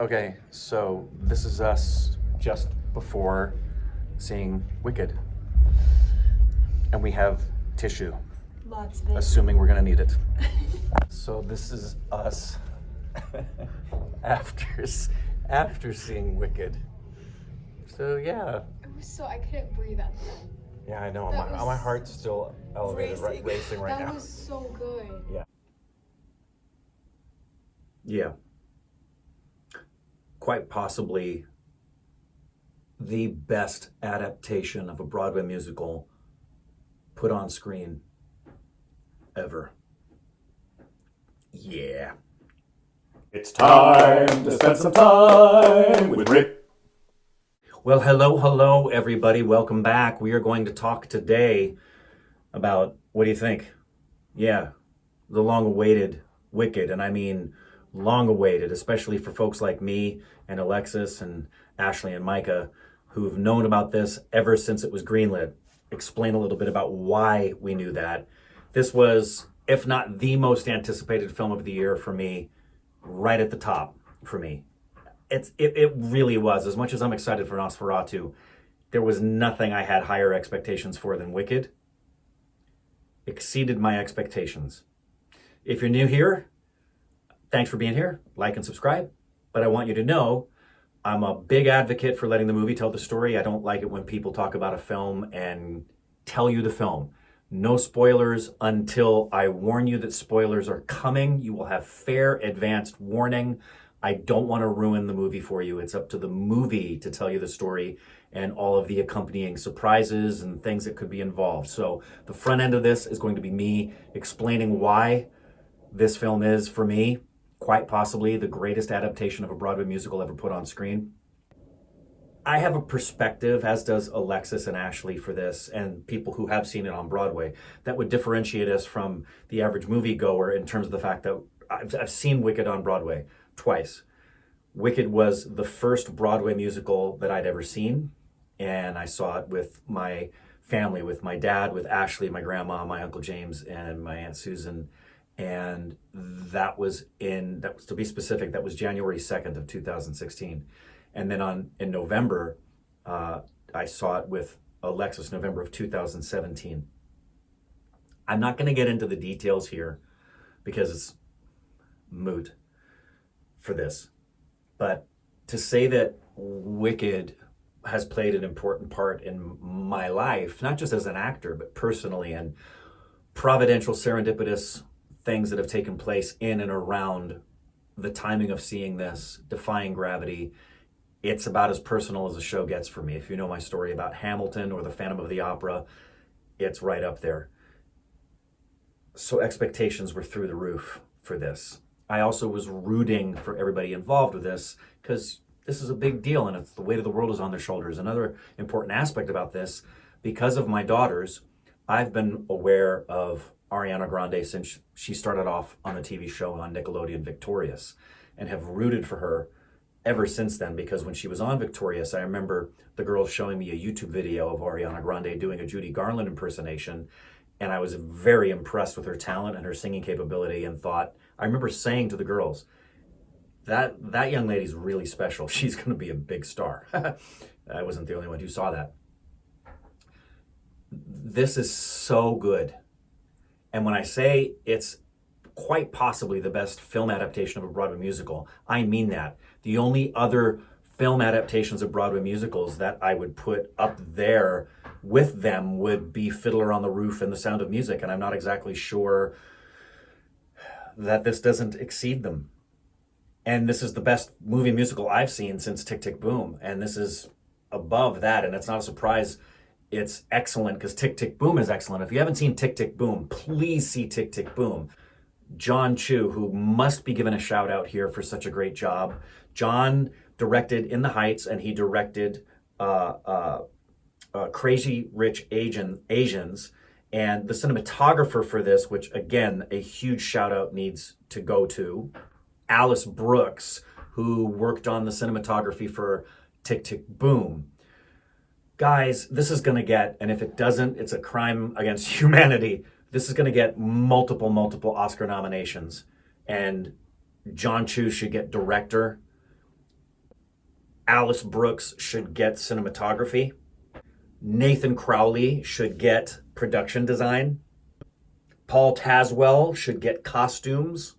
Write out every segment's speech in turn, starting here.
Okay, so this is us just before seeing Wicked. And we have tissue, Lots of it. assuming we're gonna need it. So this is us after seeing Wicked. So yeah. It was so, I couldn't breathe at the time. Yeah, I know. That My was heart's still elevated, racing right now. That was so good. Yeah. Yeah. Quite possibly the best adaptation of a Broadway musical put on screen ever. Yeah. It's time to spend some time with Rick. Well, hello, everybody. Welcome back. We are going to talk today about, what do you think? Yeah, the long-awaited Wicked. And I mean long-awaited, especially for folks like me and Alexis and Ashley and Micah, who've known about this ever since it was greenlit. Explain a little bit about why we knew that. This was, if not the most anticipated film of the year for me, right at the top for me. It really was. As much as I'm excited for Nosferatu, there was nothing I had higher expectations for than Wicked. Exceeded my expectations. If you're new here, thanks for being here. Like and subscribe. But I want you to know I'm a big advocate for letting the movie tell the story. I don't like it when people talk about a film and tell you the film. No spoilers until I warn you that spoilers are coming. You will have fair advanced warning. I don't want to ruin the movie for you. It's up to the movie to tell you the story and all of the accompanying surprises and things that could be involved. So the front end of this is going to be me explaining why this film is, for me, quite possibly the greatest adaptation of a Broadway musical ever put on screen. I have a perspective, as does Alexis and Ashley for this, and people who have seen it on Broadway, that would differentiate us from the average moviegoer in terms of the fact that I've seen Wicked on Broadway twice. Wicked was the first Broadway musical that I'd ever seen, and I saw it with my family, with my dad, with Ashley, my grandma, my Uncle James, and my Aunt Susan. And that was, to be specific, that was January 2nd of 2016. And then in November, I saw it with Alexis, November of 2017. I'm not going to get into the details here because it's moot for this. But to say that Wicked has played an important part in my life, not just as an actor, but personally, and providential, serendipitous things that have taken place in and around the timing of seeing this, defying gravity, it's about as personal as the show gets for me. If you know my story about Hamilton or the Phantom of the Opera, it's right up there. So expectations were through the roof for this. I also was rooting for everybody involved with this because this is a big deal and it's the weight of the world is on their shoulders. Another important aspect about this, because of my daughters, I've been aware of Ariana Grande since she started off on the TV show on Nickelodeon, Victorious, and have rooted for her ever since then, because when she was on Victorious, I remember the girls showing me a YouTube video of Ariana Grande doing a Judy Garland impersonation, and I was very impressed with her talent and her singing capability and thought, I remember saying to the girls, that young lady's really special. She's going to be a big star. I wasn't the only one who saw that. This is so good. And when I say it's quite possibly the best film adaptation of a Broadway musical, I mean that. The only other film adaptations of Broadway musicals that I would put up there with them would be Fiddler on the Roof and The Sound of Music, and I'm not exactly sure that this doesn't exceed them. And this is the best movie musical I've seen since Tick, Tick, Boom, and this is above that, and it's not a surprise. It's excellent because Tick, Tick, Boom is excellent. If you haven't seen Tick, Tick, Boom, please see Tick, Tick, Boom. John Chu, who must be given a shout out here for such a great job. John directed In the Heights, and he directed Crazy Rich Asians. And the cinematographer for this, which again, a huge shout out needs to go to, Alice Brooks, who worked on the cinematography for Tick, Tick, Boom. Guys, this is going to get, and if it doesn't, it's a crime against humanity. This is going to get multiple Oscar nominations. And John Chu should get director. Alice Brooks should get cinematography. Nathan Crowley should get production design. Paul Tazwell should get costumes.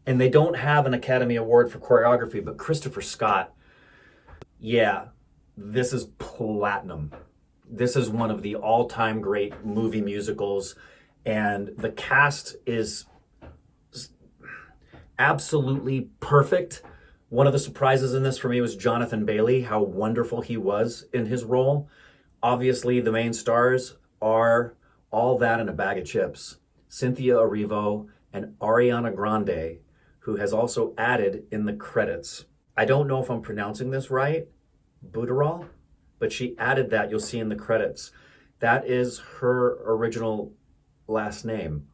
And they don't have an Academy Award for choreography, but Christopher Scott, yeah, this is platinum. This is one of the all-time great movie musicals, and the cast is absolutely perfect. One of the surprises in this for me was Jonathan Bailey, how wonderful he was in his role. Obviously, the main stars are all that in a bag of chips. Cynthia Erivo and Ariana Grande, who has also added in the credits. I don't know if I'm pronouncing this right, Buterol, but she added that, you'll see in the credits. That is her original last name.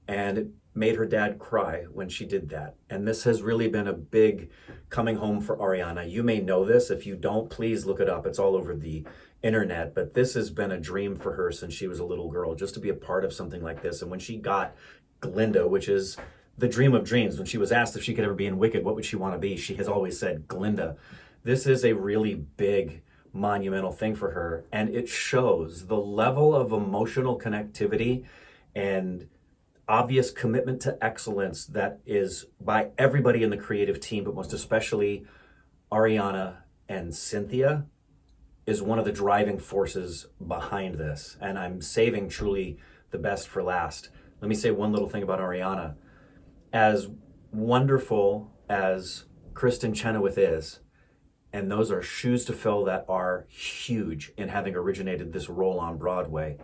And it made her dad cry when she did that. And this has really been a big coming home for Ariana. You may know this. If you don't, please look it up. It's all over the internet. But this has been a dream for her since she was a little girl, just to be a part of something like this. And when she got Glinda, which is the dream of dreams, when she was asked if she could ever be in Wicked, what would she want to be? She has always said Glinda. This is a really big, monumental thing for her. And it shows the level of emotional connectivity and obvious commitment to excellence that is by everybody in the creative team, but most especially Ariana and Cynthia, is one of the driving forces behind this. And I'm saving truly the best for last. Let me say one little thing about Ariana. As wonderful as Kristen Chenoweth is, and those are shoes to fill that are huge in having originated this role on Broadway,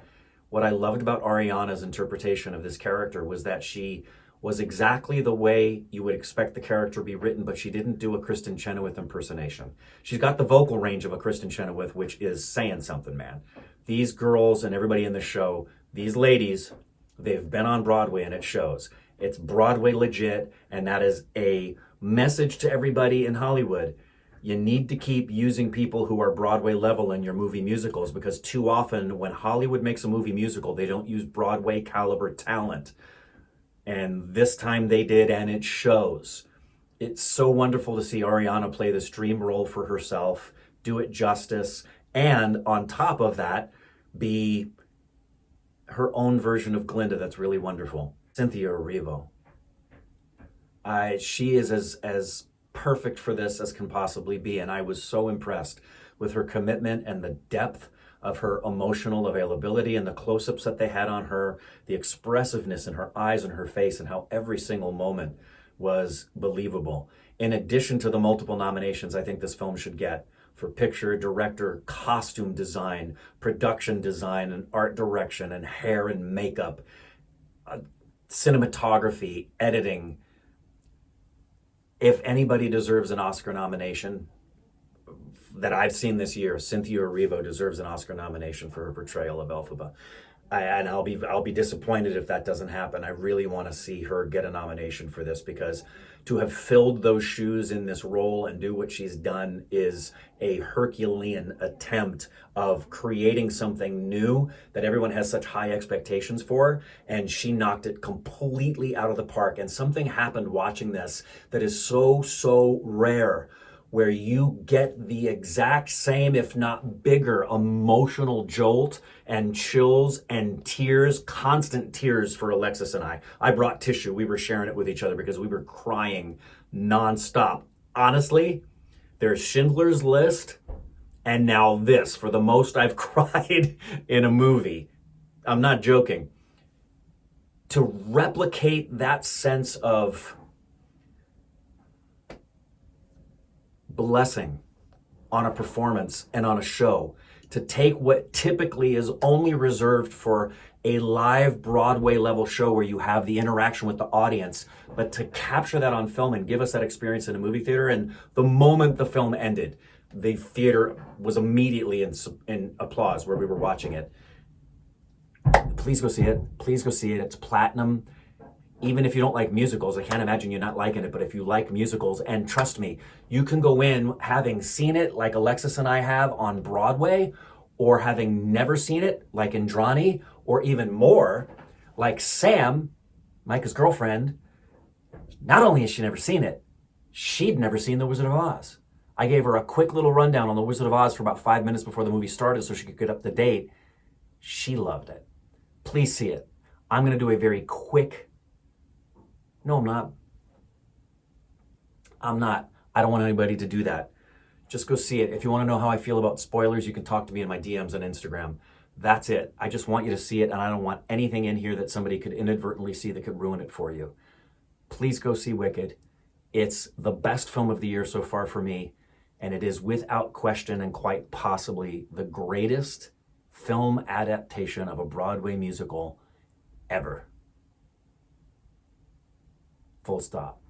what I loved about Ariana's interpretation of this character was that she was exactly the way you would expect the character to be written, but she didn't do a Kristen Chenoweth impersonation. She's got the vocal range of a Kristen Chenoweth, which is saying something, man. These girls and everybody in the show, these ladies, they've been on Broadway and it shows. It's Broadway legit, and that is a message to everybody in Hollywood. You need to keep using people who are Broadway level in your movie musicals, because too often when Hollywood makes a movie musical, they don't use Broadway caliber talent. And this time they did, and it shows. It's so wonderful to see Ariana play this dream role for herself, do it justice, and on top of that, be her own version of Glinda. That's really wonderful. Cynthia Erivo. She is as perfect for this as can possibly be, and I was so impressed with her commitment and the depth of her emotional availability and the close-ups that they had on her, the expressiveness in her eyes and her face, and how every single moment was believable. In addition to the multiple nominations I think this film should get for picture, director, costume design, production design, and art direction, and hair and makeup, cinematography, editing. If anybody deserves an Oscar nomination that I've seen this year, Cynthia Erivo deserves an Oscar nomination for her portrayal of Elphaba. And I'll be disappointed if that doesn't happen. I really want to see her get a nomination for this, because to have filled those shoes in this role and do what she's done is a Herculean attempt of creating something new that everyone has such high expectations for, and she knocked it completely out of the park. And something happened watching this that is so rare, where you get the exact same, if not bigger, emotional jolt and chills and tears, constant tears for Alexis and I. I brought tissue. We were sharing it with each other because we were crying nonstop. Honestly, there's Schindler's List and now this for the most I've cried in a movie. I'm not joking. To replicate that sense of blessing on a performance and on a show, to take what typically is only reserved for a live Broadway level show where you have the interaction with the audience, but to capture that on film and give us that experience in a movie theater. And the moment the film ended, the theater was immediately in applause where we were watching it. Please go see it. Please go see it. It's platinum. Even if you don't like musicals, I can't imagine you not liking it, but if you like musicals, and trust me, you can go in having seen it like Alexis and I have on Broadway, or having never seen it like Indrani, or even more, like Sam, Micah's girlfriend. Not only has she never seen it, she'd never seen The Wizard of Oz. I gave her a quick little rundown on The Wizard of Oz for about 5 minutes before the movie started so she could get up to date. She loved it. Please see it. I'm going to do a very quick... No, I'm not. I don't want anybody to do that. Just go see it. If you want to know how I feel about spoilers, you can talk to me in my DMs on Instagram. That's it. I just want you to see it, and I don't want anything in here that somebody could inadvertently see that could ruin it for you. Please go see Wicked. It's the best film of the year so far for me, and it is without question and quite possibly the greatest film adaptation of a Broadway musical ever. Full stop.